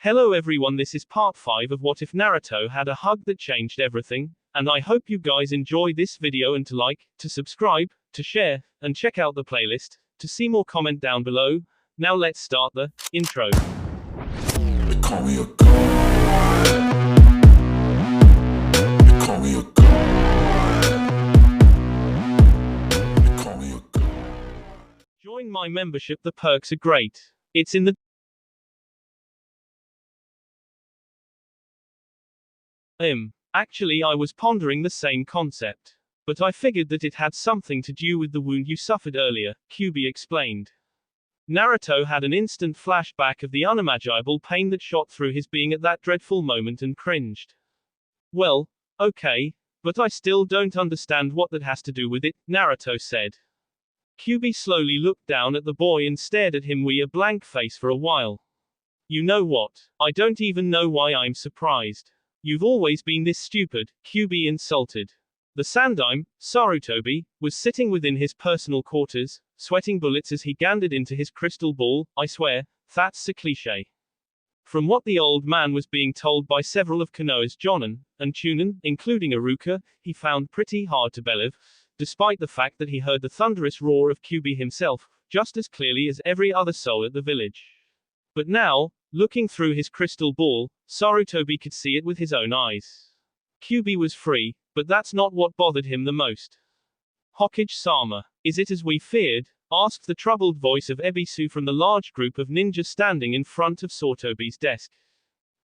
Hello everyone, this is part 5 of What If Naruto Had a Hug That Changed Everything, and I hope you guys enjoy this video and to like, to subscribe, to share, and check out the playlist, to see more comment down below. Now let's start the intro. They call me a god. They call me a god. They call me a god. Join my membership, the perks are great. It's in the Actually, I was pondering the same concept. But I figured that it had something to do with the wound you suffered earlier, Kyuubi explained. Naruto had an instant flashback of the unimaginable pain that shot through his being at that dreadful moment and cringed. Well, okay, but I still don't understand what that has to do with it, Naruto said. Kyuubi slowly looked down at the boy and stared at him with a blank face for a while. You know what? I don't even know why I'm surprised. You've always been this stupid, Kyuubi insulted. The Sandaime, Sarutobi, was sitting within his personal quarters, sweating bullets as he gandered into his crystal ball. I swear, that's a cliché. From what the old man was being told by several of Konoha's Jonin and Chunin, including Iruka, he found pretty hard to believe, despite the fact that he heard the thunderous roar of Kyuubi himself, just as clearly as every other soul at the village. But now, looking through his crystal ball, Sarutobi could see it with his own eyes. Kyuubi was free, but that's not what bothered him the most. Hokage-sama, is it as we feared? Asked the troubled voice of Ebisu from the large group of ninjas standing in front of Sarutobi's desk.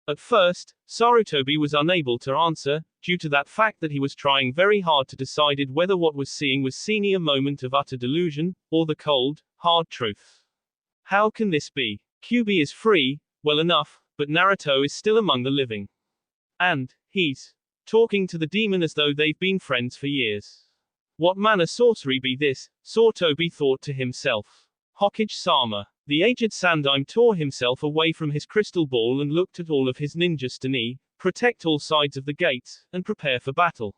At first, Sarutobi was unable to answer, due to that fact that he was trying very hard to decide whether what was seeing was seeing a moment of utter delusion, or the cold, hard truth. How can this be? Kyuubi is free, well enough, but Naruto is still among the living. And he's talking to the demon as though they've been friends for years. What manner sorcery be this? Sarutobi thought to himself. Hokage-sama. The aged Sandaime tore himself away from his crystal ball and looked at all of his ninjas to protect all sides of the gates, and prepare for battle.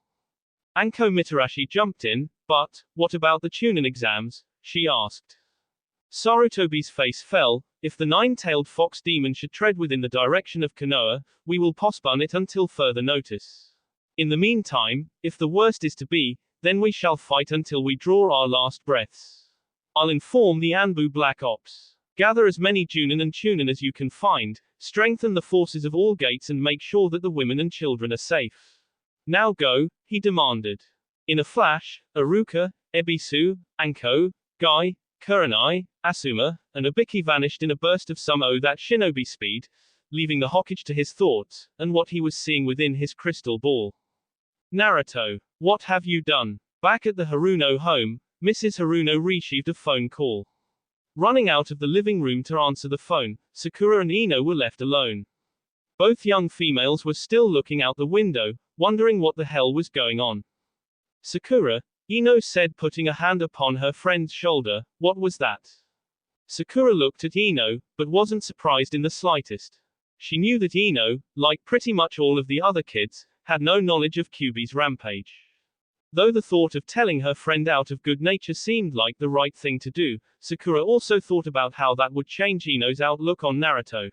Anko Mitarashi jumped in, but, what about the Chunin exams? She asked. Sarutobi's face fell. If the nine-tailed fox demon should tread within the direction of Konoha, we will postpone it until further notice. In the meantime, if the worst is to be, then we shall fight until we draw our last breaths. I'll inform the Anbu Black Ops. Gather as many Junin and Chunin as you can find, strengthen the forces of all gates and make sure that the women and children are safe. Now go, he demanded. In a flash, Iruka, Ebisu, Anko, Guy, Kurenai, Asuma, and Obiki vanished in a burst of that shinobi speed, leaving the Hokage to his thoughts, and what he was seeing within his crystal ball. Naruto, what have you done? Back at the Haruno home, Mrs. Haruno received a phone call. Running out of the living room to answer the phone, Sakura and Ino were left alone. Both young females were still looking out the window, wondering what the hell was going on. Sakura, Ino said, putting a hand upon her friend's shoulder, what was that? Sakura looked at Ino, but wasn't surprised in the slightest. She knew that Ino, like pretty much all of the other kids, had no knowledge of Kyuubi's rampage. Though the thought of telling her friend out of good nature seemed like the right thing to do, Sakura also thought about how that would change Ino's outlook on Naruto.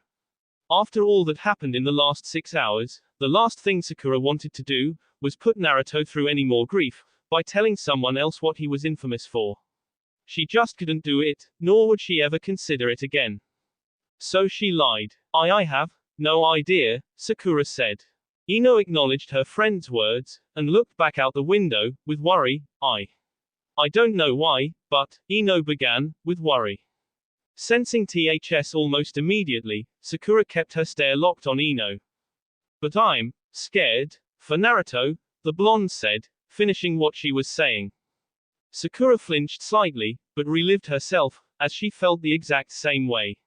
After all that happened in the last 6 hours, the last thing Sakura wanted to do was put Naruto through any more grief by telling someone else what he was infamous for. She just couldn't do it, nor would she ever consider it again. So she lied. I have no idea, Sakura said. Ino acknowledged her friend's words, and looked back out the window, with worry. I don't know why, but, Ino began, with worry. Sensing THS almost immediately, Sakura kept her stare locked on Ino. But I'm scared for Naruto, the blonde said, finishing what she was saying. Sakura flinched slightly, but relived herself, as she felt the exact same way.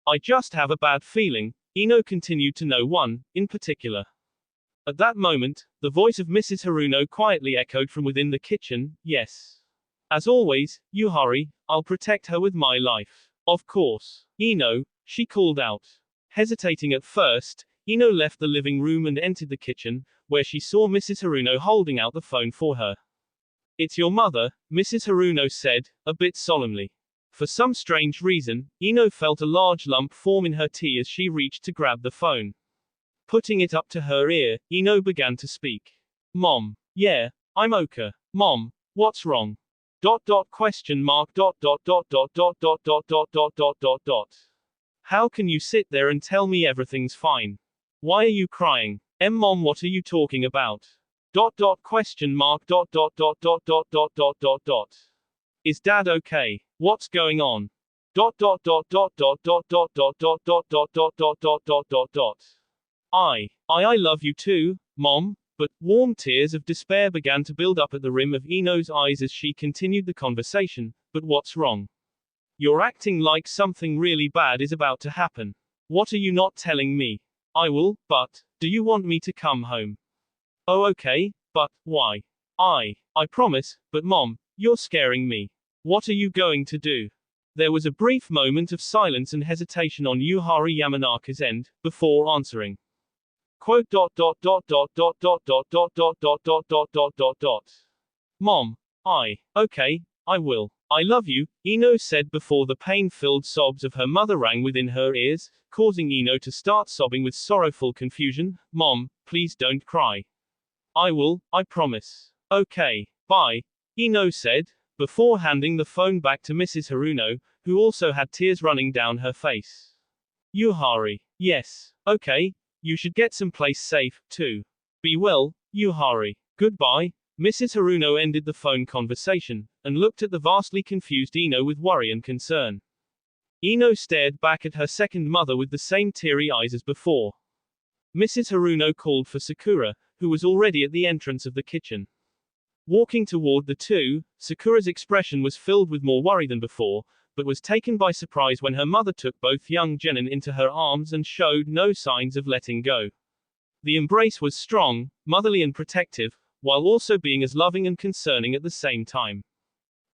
I just have a bad feeling, Ino continued to no one, in particular. At that moment, the voice of Mrs. Haruno quietly echoed from within the kitchen, yes. As always, you hurry, I'll protect her with my life. Of course. Ino, she called out. Hesitating at first, Ino left the living room and entered the kitchen, where she saw Mrs. Haruno holding out the phone for her. It's your mother, Mrs. Haruno said, a bit solemnly. For some strange reason, Ino felt a large lump form in her tea as she reached to grab the phone. Putting it up to her ear, Ino began to speak. Mom. Yeah, I'm okay. Mom, what's wrong? Question mark. How can you sit there and tell me everything's fine? Why are you crying? Mom, what are you talking about? Question mark. Is Dad okay? What's going on? I love you too, Mom. But warm tears of despair began to build up at the rim of Ino's eyes as she continued the conversation. But what's wrong? You're acting like something really bad is about to happen. What are you not telling me? I will, but do you want me to come home? Oh, okay, but why? I promise, but Mom, you're scaring me. What are you going to do? There was a brief moment of silence and hesitation on Yuhari Yamanaka's end, before answering. Quote. Mom. Okay, I will. I love you, Ino said before the pain-filled sobs of her mother rang within her ears, causing Ino to start sobbing with sorrowful confusion. Mom, please don't cry. I will, I promise. Okay, bye, Ino said, before handing the phone back to Mrs. Haruno, who also had tears running down her face. Yuhari. Yes. Okay. You should get someplace safe, too. Be well, Yuhari. Goodbye. Mrs. Haruno ended the phone conversation, and looked at the vastly confused Ino with worry and concern. Ino stared back at her second mother with the same teary eyes as before. Mrs. Haruno called for Sakura, who was already at the entrance of the kitchen. Walking toward the two, Sakura's expression was filled with more worry than before, but was taken by surprise when her mother took both young genin into her arms and showed no signs of letting go. The embrace was strong, motherly and protective, while also being as loving and concerning at the same time.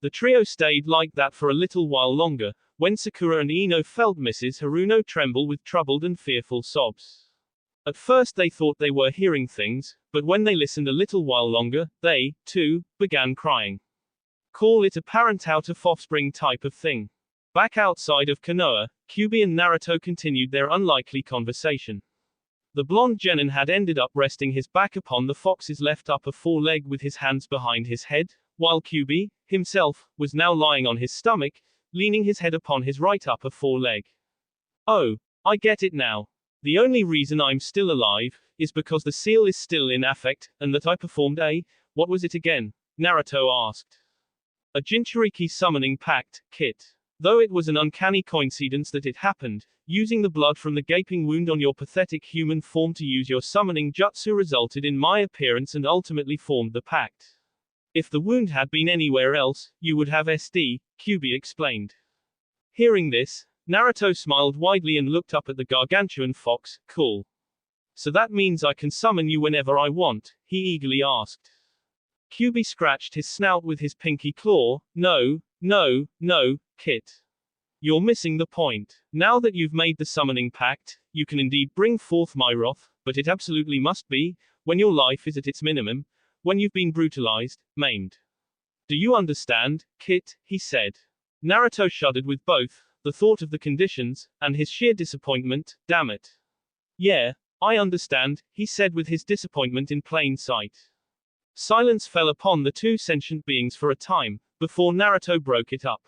The trio stayed like that for a little while longer, when Sakura and Ino felt Mrs. Haruno tremble with troubled and fearful sobs. At first they thought they were hearing things, but when they listened a little while longer, they, too, began crying. Call it a parent out of offspring type of thing. Back outside of Konoha, Kyubi and Naruto continued their unlikely conversation. The blonde genin had ended up resting his back upon the fox's left upper foreleg with his hands behind his head, while Kyubi, himself, was now lying on his stomach, leaning his head upon his right upper foreleg. Oh, I get it now. The only reason I'm still alive is because the seal is still in affect, and that I performed what was it again? Naruto asked. A Jinchuriki summoning pact, Kit. Though it was an uncanny coincidence that it happened, using the blood from the gaping wound on your pathetic human form to use your summoning jutsu resulted in my appearance and ultimately formed the pact. If the wound had been anywhere else, you would have SD, Kyubi explained. Hearing this, Naruto smiled widely and looked up at the gargantuan fox. Cool. So that means I can summon you whenever I want? He eagerly asked. Kyubi scratched his snout with his pinky claw. No, Kit. You're missing the point. Now that you've made the summoning pact, you can indeed bring forth my wrath, but it absolutely must be, when your life is at its minimum, when you've been brutalized, maimed. Do you understand, Kit? He said. Naruto shuddered with both the thought of the conditions, and his sheer disappointment. Damn it. Yeah, I understand, he said with his disappointment in plain sight. Silence fell upon the two sentient beings for a time, before Naruto broke it up.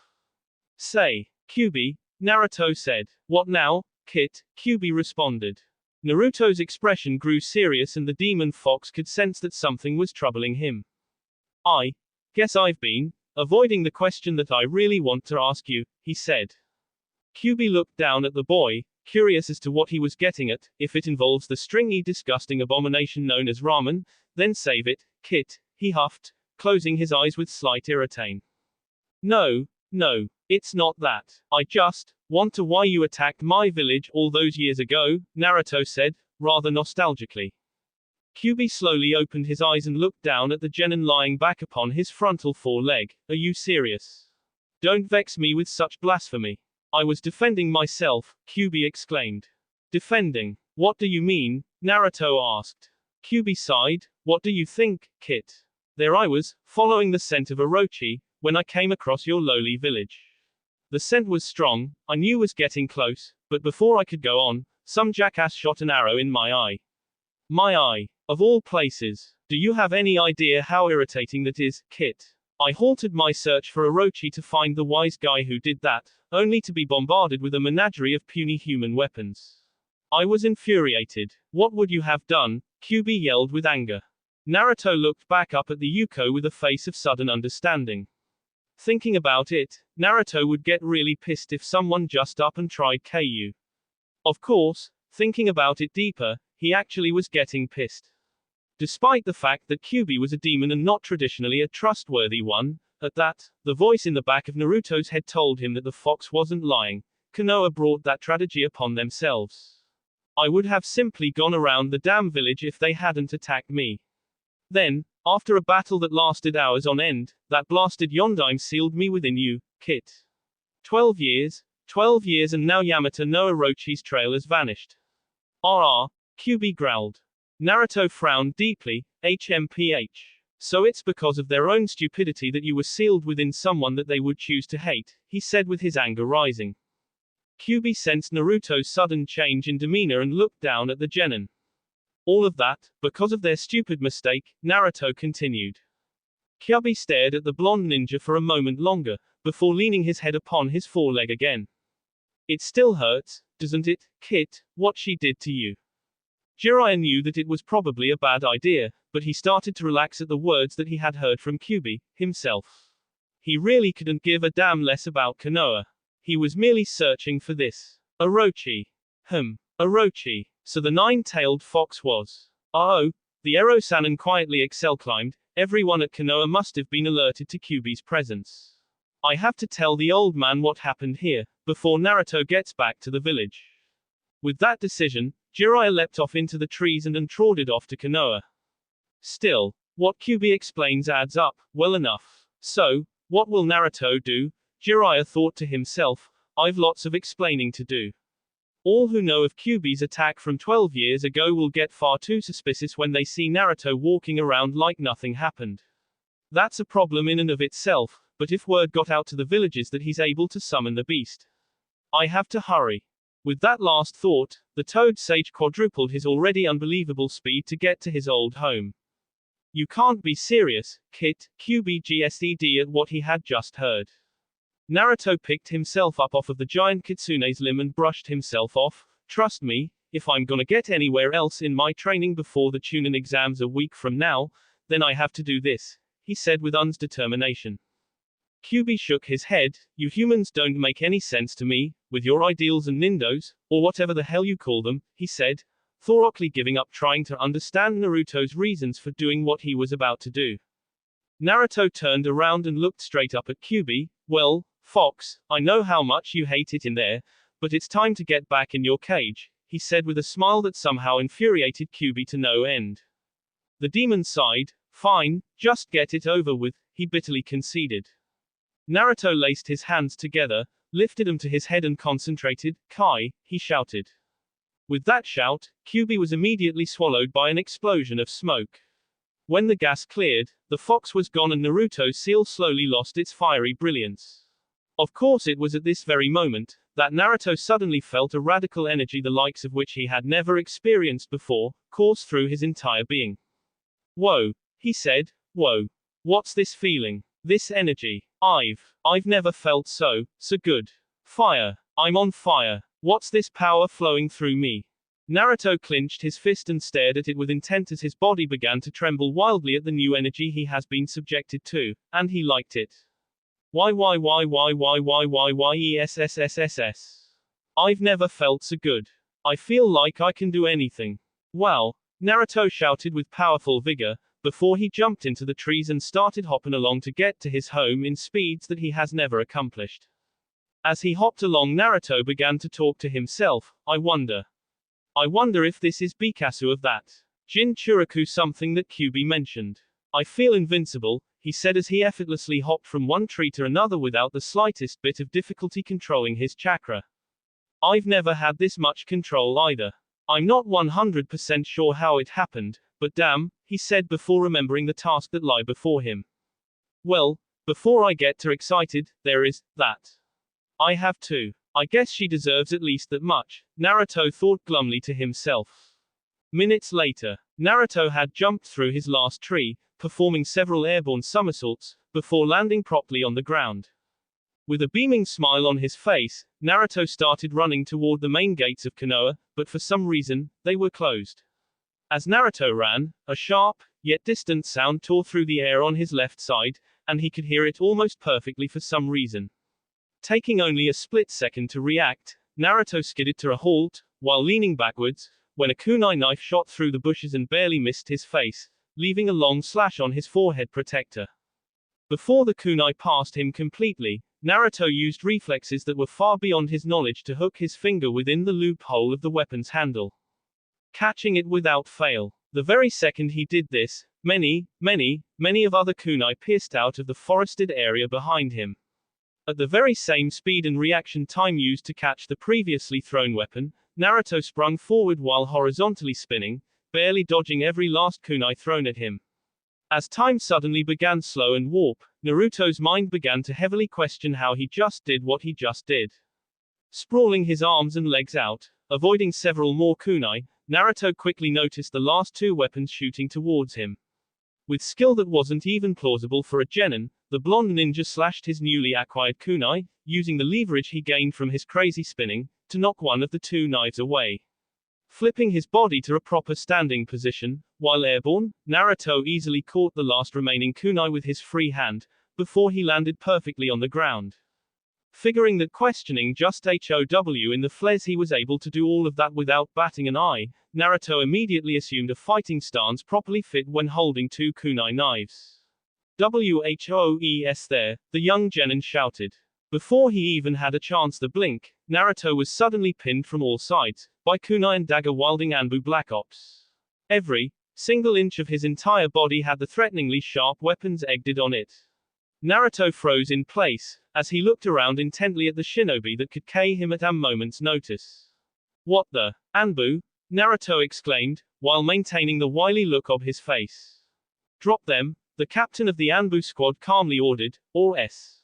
Say, Kyubi, Naruto said. What now, Kit? Kyubi responded. Naruto's expression grew serious and the demon fox could sense that something was troubling him. I guess I've been avoiding the question that I really want to ask you, he said. Kyubi looked down at the boy, curious as to what he was getting at. If it involves the stringy, disgusting abomination known as ramen, then save it, Kit, he huffed, closing his eyes with slight irritation. No, it's not that. I just want to why you attacked my village all those years ago, Naruto said, rather nostalgically. Kyubi slowly opened his eyes and looked down at the genin lying back upon his frontal foreleg. Are you serious? Don't vex me with such blasphemy. I was defending myself, Kyubi exclaimed. Defending? What do you mean? Naruto asked. Kyubi sighed. What do you think, Kit? There I was, following the scent of Orochi, when I came across your lowly village. The scent was strong, I knew was getting close, but before I could go on, some jackass shot an arrow in my eye. My eye. Of all places. Do you have any idea how irritating that is, Kit? I halted my search for Orochi to find the wise guy who did that, only to be bombarded with a menagerie of puny human weapons. I was infuriated. What would you have done? Kyubi yelled with anger. Naruto looked back up at the Yuko with a face of sudden understanding. Thinking about it, Naruto would get really pissed if someone just up and tried KU. Of course, thinking about it deeper, he actually was getting pissed. Despite the fact that Kyubi was a demon and not traditionally a trustworthy one, at that, the voice in the back of Naruto's head told him that the fox wasn't lying. Konoha brought that tragedy upon themselves. I would have simply gone around the damn village if they hadn't attacked me. Then, after a battle that lasted hours on end, that blasted Yondaime sealed me within you, Kit. 12 years and now Yamata no Orochi's trail has vanished. Kyubi growled. Naruto frowned deeply, HMPH. So it's because of their own stupidity that you were sealed within someone that they would choose to hate, he said with his anger rising. Kyubi sensed Naruto's sudden change in demeanor and looked down at the genin. All of that, because of their stupid mistake, Naruto continued. Kyubi stared at the blonde ninja for a moment longer, before leaning his head upon his foreleg again. It still hurts, doesn't it, Kit, what she did to you? Jiraiya knew that it was probably a bad idea, but he started to relax at the words that he had heard from Kyubi, himself. He really couldn't give a damn less about Konoha. He was merely searching for this. Orochi. Orochi. So the nine-tailed fox was. Oh, the Ero-sanin quietly excel-climbed. Everyone at Konoha must have been alerted to Kyubi's presence. I have to tell the old man what happened here, before Naruto gets back to the village. With that decision, Jiraiya leapt off into the trees and trotted off to Konoha. Still, what Kyubi explains adds up, well enough. So, what will Naruto do? Jiraiya thought to himself, I've lots of explaining to do. All who know of Kyubi's attack from 12 years ago will get far too suspicious when they see Naruto walking around like nothing happened. That's a problem in and of itself, but if word got out to the villages that he's able to summon the beast. I have to hurry. With that last thought, the Toad Sage quadrupled his already unbelievable speed to get to his old home. You can't be serious, Kit, Kyubi GSED at what he had just heard. Naruto picked himself up off of the giant kitsune's limb and brushed himself off. Trust me, if I'm gonna get anywhere else in my training before the Chunin exams a week from now, then I have to do this, he said with determination. Kyubi shook his head. You humans don't make any sense to me, with your ideals and nindos, or whatever the hell you call them, he said, thoroughly giving up trying to understand Naruto's reasons for doing what he was about to do. Naruto turned around and looked straight up at Kyubi. Well, Fox, I know how much you hate it in there, but it's time to get back in your cage, he said with a smile that somehow infuriated Kyubi to no end. The demon sighed. Fine, just get it over with, he bitterly conceded. Naruto laced his hands together, lifted them to his head and concentrated. Kai, he shouted. With that shout, Kyubi was immediately swallowed by an explosion of smoke. When the gas cleared, the fox was gone and Naruto's seal slowly lost its fiery brilliance. Of course it was at this very moment, that Naruto suddenly felt a radical energy the likes of which he had never experienced before, course through his entire being. Whoa, he said, whoa. What's this feeling? This energy. I've never felt so good. Fire. I'm on fire. What's this power flowing through me? Naruto clenched his fist and stared at it with intent as his body began to tremble wildly at the new energy he has been subjected to, and he liked it. YYYYYYYYESSSSS. I've never felt so good. I feel like I can do anything. Wow. Naruto shouted with powerful vigor, before he jumped into the trees and started hopping along to get to his home in speeds that he has never accomplished. As he hopped along, Naruto began to talk to himself. I wonder if this is Bikasu of that Jinchuraku something that Kyubi mentioned. I feel invincible, he said as he effortlessly hopped from one tree to another without the slightest bit of difficulty controlling his chakra. I've never had this much control either. I'm not 100% sure how it happened, but damn, he said before remembering the task that lay before him. Well, before I get too excited, there is that. I have too. I guess she deserves at least that much, Naruto thought glumly to himself. Minutes later, Naruto had jumped through his last tree, performing several airborne somersaults, before landing properly on the ground. With a beaming smile on his face, Naruto started running toward the main gates of Konoha, but for some reason, they were closed. As Naruto ran, a sharp, yet distant sound tore through the air on his left side, and he could hear it almost perfectly for some reason. Taking only a split second to react, Naruto skidded to a halt, while leaning backwards, when a kunai knife shot through the bushes and barely missed his face, leaving a long slash on his forehead protector. Before the kunai passed him completely, Naruto used reflexes that were far beyond his knowledge to hook his finger within the loophole of the weapon's handle, catching it without fail. The very second he did this, many of other kunai pierced out of the forested area behind him. At the very same speed and reaction time used to catch the previously thrown weapon, Naruto sprung forward while horizontally spinning, barely dodging every last kunai thrown at him. As time suddenly began slow and warp, Naruto's mind began to heavily question how he just did what he just did. Sprawling his arms and legs out, avoiding several more kunai, Naruto quickly noticed the last two weapons shooting towards him. With skill that wasn't even plausible for a genin, the blonde ninja slashed his newly acquired kunai, using the leverage he gained from his crazy spinning, to knock one of the two knives away. Flipping his body to a proper standing position, while airborne, Naruto easily caught the last remaining kunai with his free hand, before he landed perfectly on the ground. Figuring that questioning just HOW in the flares he was able to do all of that without batting an eye, Naruto immediately assumed a fighting stance properly fit when holding two kunai knives. WHOES there, the young genin shouted. Before he even had a chance to blink, Naruto was suddenly pinned from all sides, by kunai and dagger wielding Anbu Black Ops. Every single inch of his entire body had the threateningly sharp weapons egged on it. Naruto froze in place, as he looked around intently at the shinobi that could kill him at a moment's notice. What the Anbu? Naruto exclaimed, while maintaining the wily look of his face. Drop them, the captain of the Anbu squad calmly ordered, or s.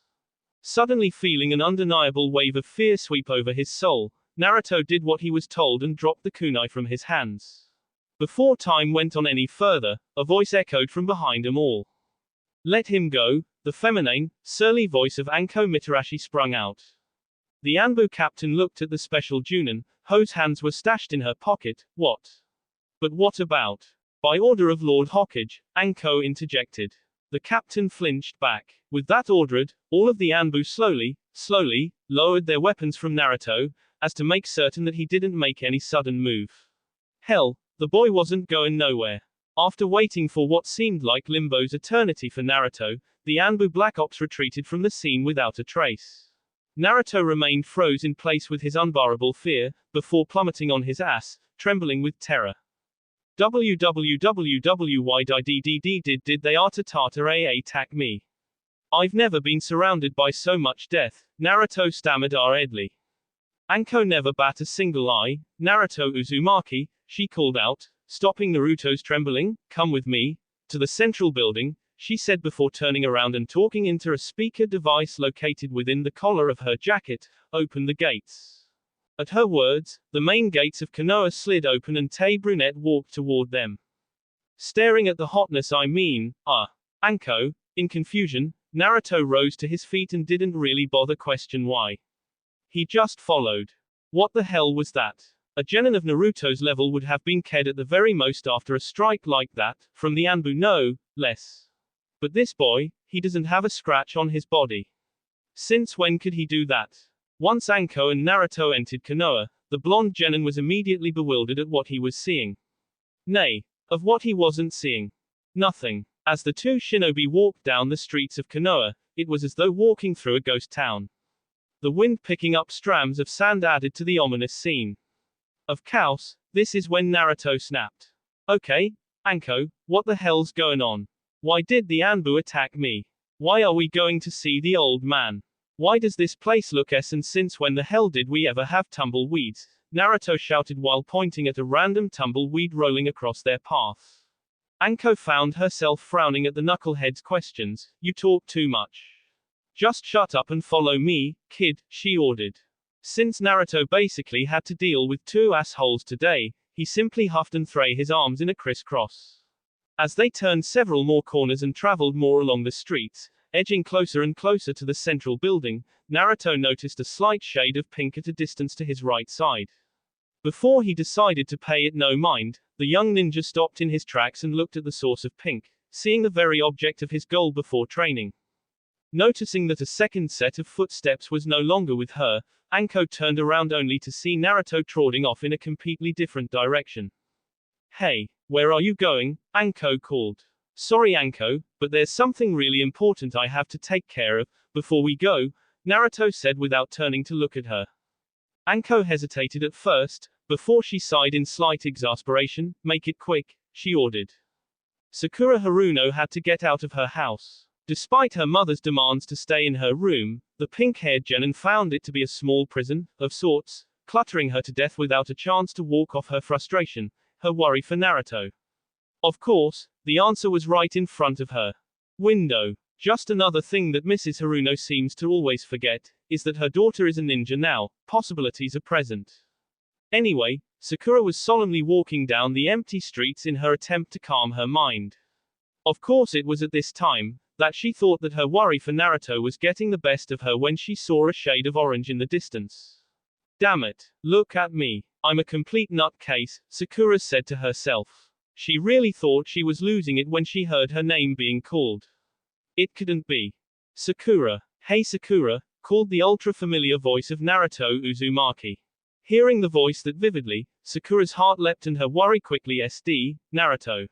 Suddenly feeling an undeniable wave of fear sweep over his soul, Naruto did what he was told and dropped the kunai from his hands. Before time went on any further, a voice echoed from behind them all. Let him go, the feminine, surly voice of Anko Mitarashi sprung out. The Anbu captain looked at the special Junin, whose hands were stashed in her pocket. What? But what about? By order of Lord Hokage, Anko interjected. The captain flinched back. With that ordered, all of the Anbu slowly, lowered their weapons from Naruto, as to make certain that he didn't make any sudden move. Hell, the boy wasn't going nowhere. After waiting for what seemed like limbo's eternity for Naruto, the Anbu Black Ops retreated from the scene without a trace. Naruto remained froze in place with his unbearable fear, before plummeting on his ass, trembling with terror. Why did they attack me? I've never been surrounded by so much death, Naruto stammered hurriedly. Anko never bat a single eye. Naruto Uzumaki, she called out, stopping Naruto's trembling. Come with me to the central building, she said before turning around and talking into a speaker device located within the collar of her jacket. Open the gates. At her words, the main gates of Konoha slid open and Tay Brunette walked toward them. Staring at the hotness Anko, in confusion, Naruto rose to his feet and didn't really bother question why. He just followed. What the hell was that? A genin of Naruto's level would have been ked at the very most after a strike like that, from the Anbu no less. But this boy, he doesn't have a scratch on his body. Since when could he do that? Once Anko and Naruto entered Konoha, the blonde genin was immediately bewildered at what he was seeing. Nay, of what he wasn't seeing. Nothing. As the two shinobi walked down the streets of Konoha, it was as though walking through a ghost town. The wind picking up strands of sand added to the ominous scene. Of course, this is when Naruto snapped. Okay, Anko, what the hell's going on? Why did the Anbu attack me? Why are we going to see the old man? Why does this place look and since when the hell did we ever have tumbleweeds? Naruto shouted while pointing at a random tumbleweed rolling across their path. Anko found herself frowning at the knucklehead's questions. You talk too much. Just shut up and follow me, kid, she ordered. Since Naruto basically had to deal with two assholes today, he simply huffed and threw his arms in a crisscross. As they turned several more corners and traveled more along the streets, edging closer and closer to the central building, Naruto noticed a slight shade of pink at a distance to his right side. Before he decided to pay it no mind, the young ninja stopped in his tracks and looked at the source of pink, seeing the very object of his goal before training. Noticing that a second set of footsteps was no longer with her, Anko turned around only to see Naruto trotting off in a completely different direction. Hey, where are you going? Anko called. Sorry Anko, but there's something really important I have to take care of, before we go, Naruto said without turning to look at her. Anko hesitated at first, before she sighed in slight exasperation. Make it quick, she ordered. Sakura Haruno had to get out of her house. Despite her mother's demands to stay in her room, the pink-haired genin found it to be a small prison, of sorts, cluttering her to death without a chance to walk off her frustration, her worry for Naruto. Of course, the answer was right in front of her. Window. Just another thing that Mrs. Haruno seems to always forget, is that her daughter is a ninja now, possibilities are present. Anyway, Sakura was solemnly walking down the empty streets in her attempt to calm her mind. Of course it was at this time, that she thought that her worry for Naruto was getting the best of her when she saw a shade of orange in the distance. Damn it, look at me. I'm a complete nutcase, Sakura said to herself. She really thought she was losing it when she heard her name being called. It couldn't be. Sakura. Hey Sakura, called the ultra-familiar voice of Naruto Uzumaki. Hearing the voice that vividly, Sakura's heart leapt and her worry quickly Naruto.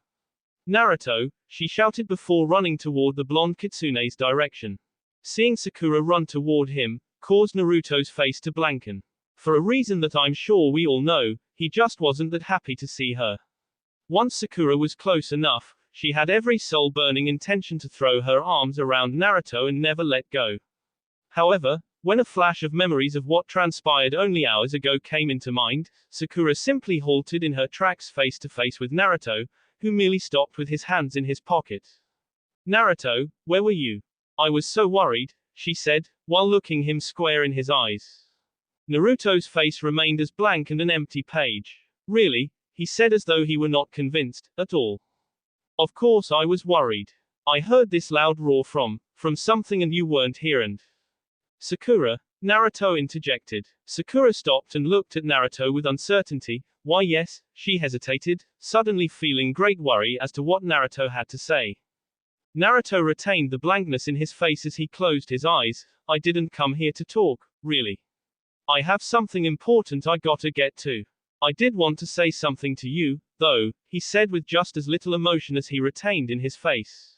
Naruto, she shouted before running toward the blonde kitsune's direction. Seeing Sakura run toward him, caused Naruto's face to blanken. For a reason that I'm sure we all know, he just wasn't that happy to see her. Once Sakura was close enough, she had every soul-burning intention to throw her arms around Naruto and never let go. However, when a flash of memories of what transpired only hours ago came into mind, Sakura simply halted in her tracks face to face with Naruto, who merely stopped with his hands in his pocket. Naruto, where were you? I was so worried, she said, while looking him square in his eyes. Naruto's face remained as blank and an empty page. Really? He said as though he were not convinced, at all. Of course I was worried. I heard this loud roar from something and you weren't here and... Sakura, Naruto interjected. Sakura stopped and looked at Naruto with uncertainty. Why yes, she hesitated, suddenly feeling great worry as to what Naruto had to say. Naruto retained the blankness in his face as he closed his eyes. I didn't come here to talk, really. I have something important I gotta get to. I did want to say something to you, though, he said with just as little emotion as he retained in his face.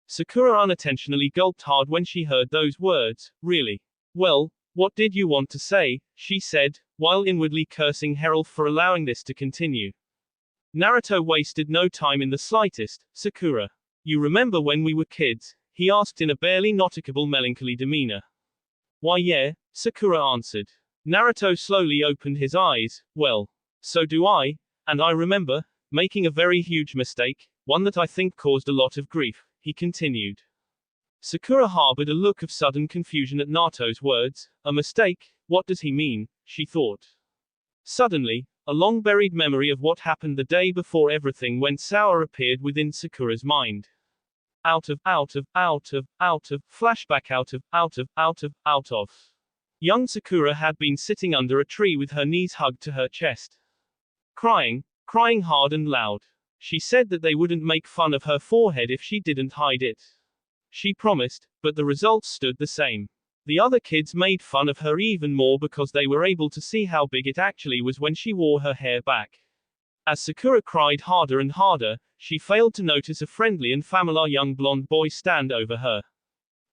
Sakura unintentionally gulped hard when she heard those words. Really? Well, what did you want to say? She said, while inwardly cursing Herald for allowing this to continue. Naruto wasted no time in the slightest. Sakura. You remember when we were kids? He asked in a barely noticeable melancholy demeanor. Why yeah, Sakura answered. Naruto slowly opened his eyes. Well, so do I, and I remember making a very huge mistake, one that I think caused a lot of grief, he continued. Sakura harbored a look of sudden confusion at Naruto's words. A mistake? What does he mean? She thought. Suddenly, a long-buried memory of what happened the day before everything went sour appeared within Sakura's mind. Flashback out of. Young Sakura had been sitting under a tree with her knees hugged to her chest. Crying hard and loud. She said that they wouldn't make fun of her forehead if she didn't hide it. She promised, but the results stood the same. The other kids made fun of her even more because they were able to see how big it actually was when she wore her hair back. As Sakura cried harder and harder, she failed to notice a friendly and familiar young blonde boy stand over her.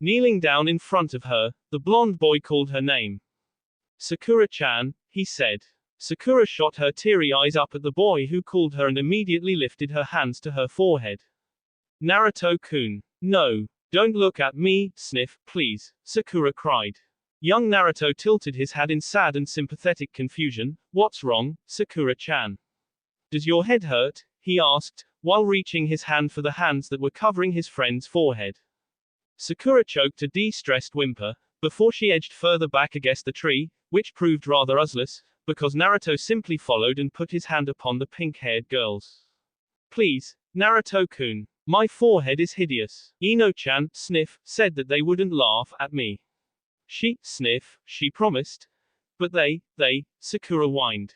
Kneeling down in front of her, the blonde boy called her name. Sakura-chan, he said. Sakura shot her teary eyes up at the boy who called her and immediately lifted her hands to her forehead. Naruto-kun. No. Don't look at me, sniff, please, Sakura cried. Young Naruto tilted his head in sad and sympathetic confusion. What's wrong, Sakura-chan? Does your head hurt? He asked, while reaching his hand for the hands that were covering his friend's forehead. Sakura choked a de-stressed whimper, before she edged further back against the tree, which proved rather useless, because Naruto simply followed and put his hand upon the pink-haired girl's. Please, Naruto-kun. My forehead is hideous. Ino-chan, sniff, said that they wouldn't laugh at me. Sniff, she promised. But Sakura whined.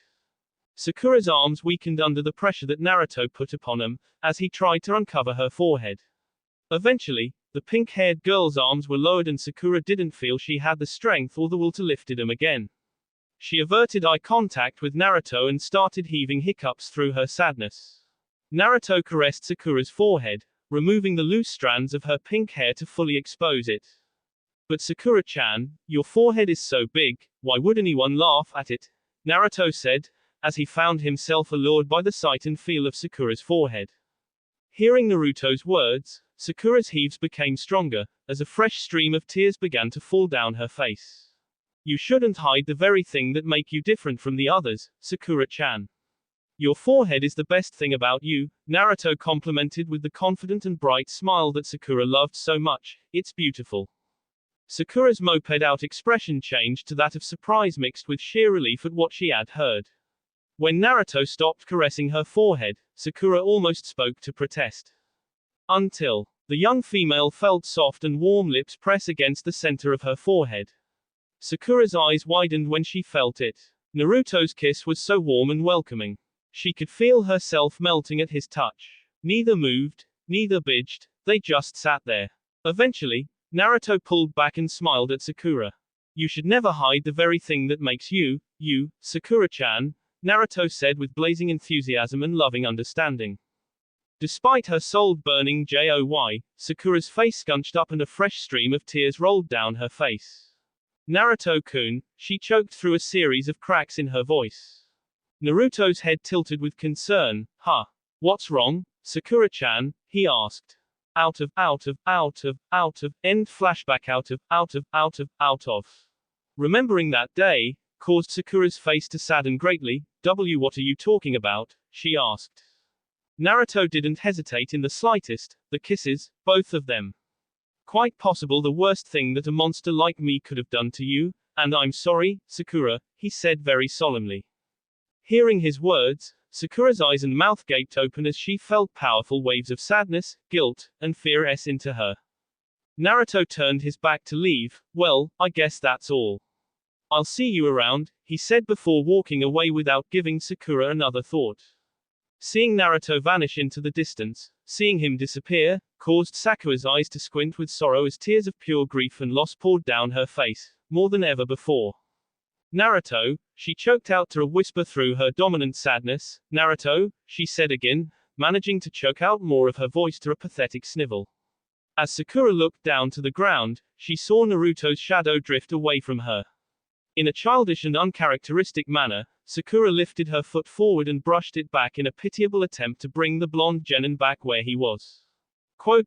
Sakura's arms weakened under the pressure that Naruto put upon him, as he tried to uncover her forehead. Eventually, the pink-haired girl's arms were lowered and Sakura didn't feel she had the strength or the will to lift them again. She averted eye contact with Naruto and started heaving hiccups through her sadness. Naruto caressed Sakura's forehead, removing the loose strands of her pink hair to fully expose it. But Sakura-chan, your forehead is so big, why would anyone laugh at it? Naruto said, as he found himself allured by the sight and feel of Sakura's forehead. Hearing Naruto's words, Sakura's heaves became stronger, as a fresh stream of tears began to fall down her face. You shouldn't hide the very thing that make you different from the others, Sakura-chan. Your forehead is the best thing about you, Naruto complimented with the confident and bright smile that Sakura loved so much. It's beautiful. Sakura's moped-out expression changed to that of surprise mixed with sheer relief at what she had heard. When Naruto stopped caressing her forehead, Sakura almost spoke to protest. Until the young female felt soft and warm lips press against the center of her forehead. Sakura's eyes widened when she felt it. Naruto's kiss was so warm and welcoming. She could feel herself melting at his touch. Neither moved, neither budged, they just sat there. Eventually, Naruto pulled back and smiled at Sakura. You should never hide the very thing that makes you, Sakura-chan, Naruto said with blazing enthusiasm and loving understanding. Despite her soul-burning joy, Sakura's face scunched up and a fresh stream of tears rolled down her face. Naruto-kun, she choked through a series of cracks in her voice. Naruto's head tilted with concern. What's wrong, Sakura-chan? He asked. End flashback out of. Remembering that day, caused Sakura's face to sadden greatly. What are you talking about? She asked. Naruto didn't hesitate in the slightest. The kisses, both of them. Quite possible the worst thing that a monster like me could have done to you, and I'm sorry, Sakura, he said very solemnly. Hearing his words, Sakura's eyes and mouth gaped open as she felt powerful waves of sadness, guilt, and fear ess into her. Naruto turned his back to leave. Well, I guess that's all. I'll see you around, he said before walking away without giving Sakura another thought. Seeing Naruto vanish into the distance, seeing him disappear, caused Sakura's eyes to squint with sorrow as tears of pure grief and loss poured down her face, more than ever before. Naruto, she choked out to a whisper through her dominant sadness. Naruto, she said again, managing to choke out more of her voice to a pathetic snivel. As Sakura looked down to the ground, she saw Naruto's shadow drift away from her. In a childish and uncharacteristic manner, Sakura lifted her foot forward and brushed it back in a pitiable attempt to bring the blonde genin back where he was. Quote.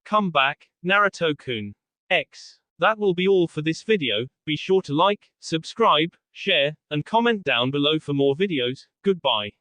Come back, Naruto-kun. X. That will be all for this video. Be sure to like, subscribe, share, and comment down below for more videos. Goodbye.